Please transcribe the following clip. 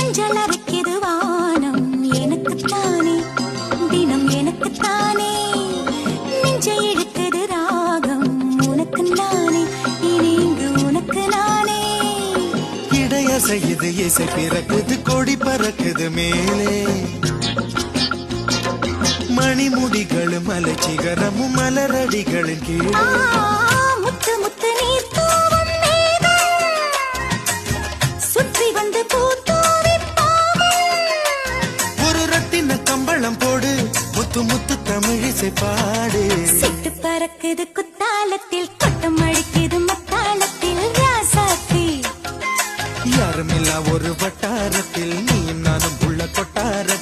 ஊஞ்சல் அரைக்குது வானம் எனக்குத்தானே, தினம் எனக்குத்தானே. நெஞ்சை இழுக்குது ராகம் உனக்கு நானே, இனி இங்கு உனக்கு நானே. இடையசையுது இசை பிறக்குது கொடி பறக்குது மேலே. மணிமுடிகளும் மலைச்சிகரமும் மலரடிகளின் கீழே. முத்து முத்து நீர் தூவும் மேகம் சுற்றி வந்து ஒரு ரத்தின கம்பளம் போடு, முத்து முத்து தமிழிசை பாடு. சிட்டு பறக்குது குத்தாலத்தில், கொட்டம் அடிக்குது மத்தாளத்தில். ராசாத்தி யாருமில்லா ஒரு வட்டாரத்தில் நீயும் நானும் உள்ள கொட்டார